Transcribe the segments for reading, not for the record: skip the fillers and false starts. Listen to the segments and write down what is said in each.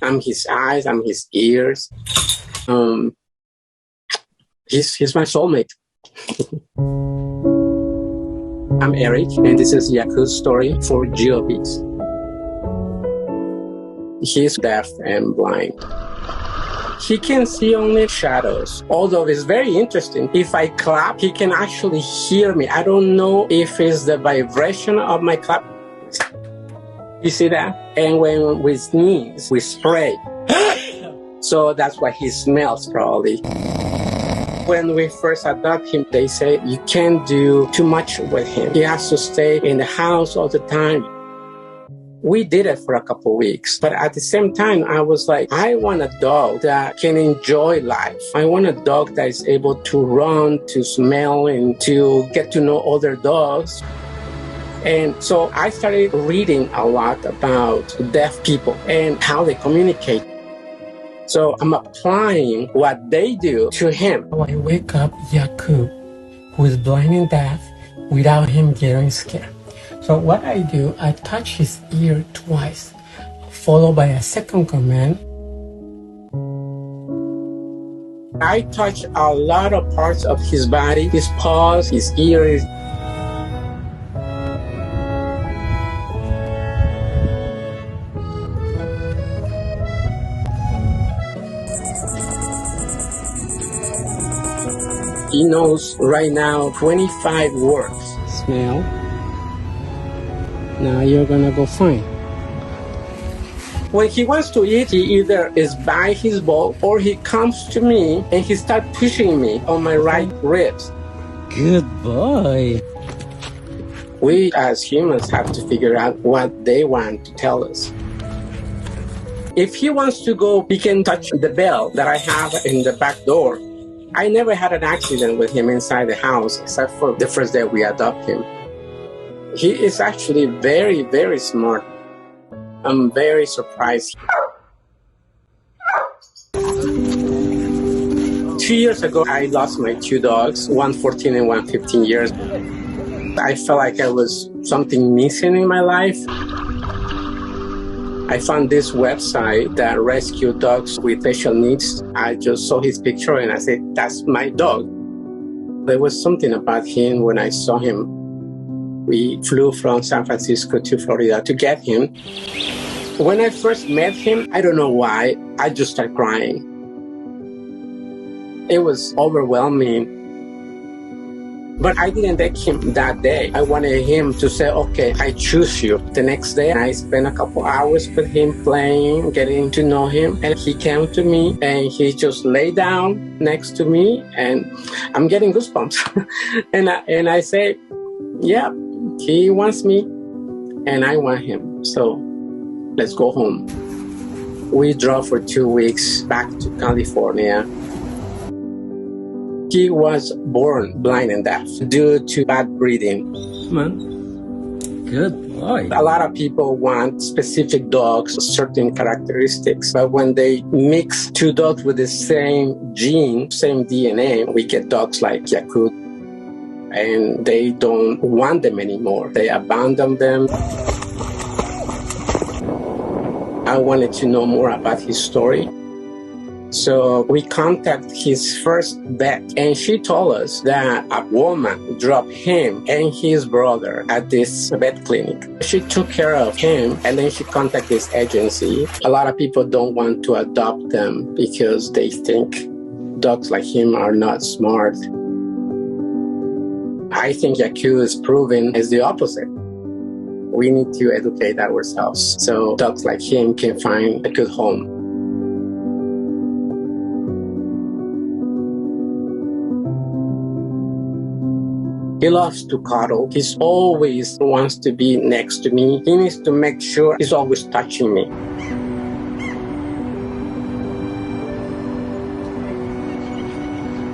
I'm his eyes, I'm his ears. He's my soulmate. I'm Eric, and this is Yaku's story for GeoBeats. He's deaf and blind. He can see only shadows, although it's very interesting. If I clap, he can actually hear me. I don't know if it's the vibration of my clap. You see that? And when we sneeze, we spray. So that's why he smells, probably. When we first adopt him, they say you can't do too much with him. He has to stay in the house all the time. We did it for a couple weeks, but at the same time, I was like, I want a dog that can enjoy life. I want a dog that is able to run, to smell, and to get to know other dogs. And so I started reading a lot about deaf people and how they communicate. So I'm applying what they do to him. I wake up Yaku, who is blind and deaf, without him getting scared. So what I do, I touch his ear twice, followed by a second command. I touch a lot of parts of his body, his paws, his ears. He knows right now 25 words. Smell. Now you're gonna go find. When he wants to eat, he either is by his bowl or he comes to me and he starts pushing me on my right ribs. Good boy. We as humans have to figure out what they want to tell us. If he wants to go, he can touch the bell that I have in the back door. I never had an accident with him inside the house, except for the first day we adopted him. He is actually very, very smart. I'm very surprised. 2 years ago, I lost my two dogs, one 14 and one 15 years. I felt like there was something missing in my life. I found this website that rescues dogs with special needs. I just saw his picture and I said, that's my dog. There was something about him when I saw him. We flew from San Francisco to Florida to get him. When I first met him, I don't know why, I just started crying. It was overwhelming. But I didn't take him that day. I wanted him to say, okay, I choose you. The next day, I spent a couple hours with him playing, getting to know him. And he came to me and he just lay down next to me and I'm getting goosebumps. and I say, yeah, he wants me and I want him. So let's go home. We drove for 2 weeks back to California. He was born blind and deaf due to bad breeding. Man, good boy. A lot of people want specific dogs, certain characteristics, but when they mix two dogs with the same gene, same DNA, we get dogs like Yaku, and they don't want them anymore. They abandon them. I wanted to know more about his story. So we contacted his first vet, and she told us that a woman dropped him and his brother at this vet clinic. She took care of him, and then she contacted this agency. A lot of people don't want to adopt them because they think dogs like him are not smart. I think Yaku is proven is the opposite. We need to educate ourselves so dogs like him can find a good home. He loves to cuddle. He always wants to be next to me. He needs to make sure he's always touching me.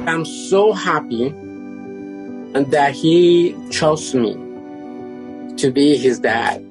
I'm so happy that he chose me to be his dad.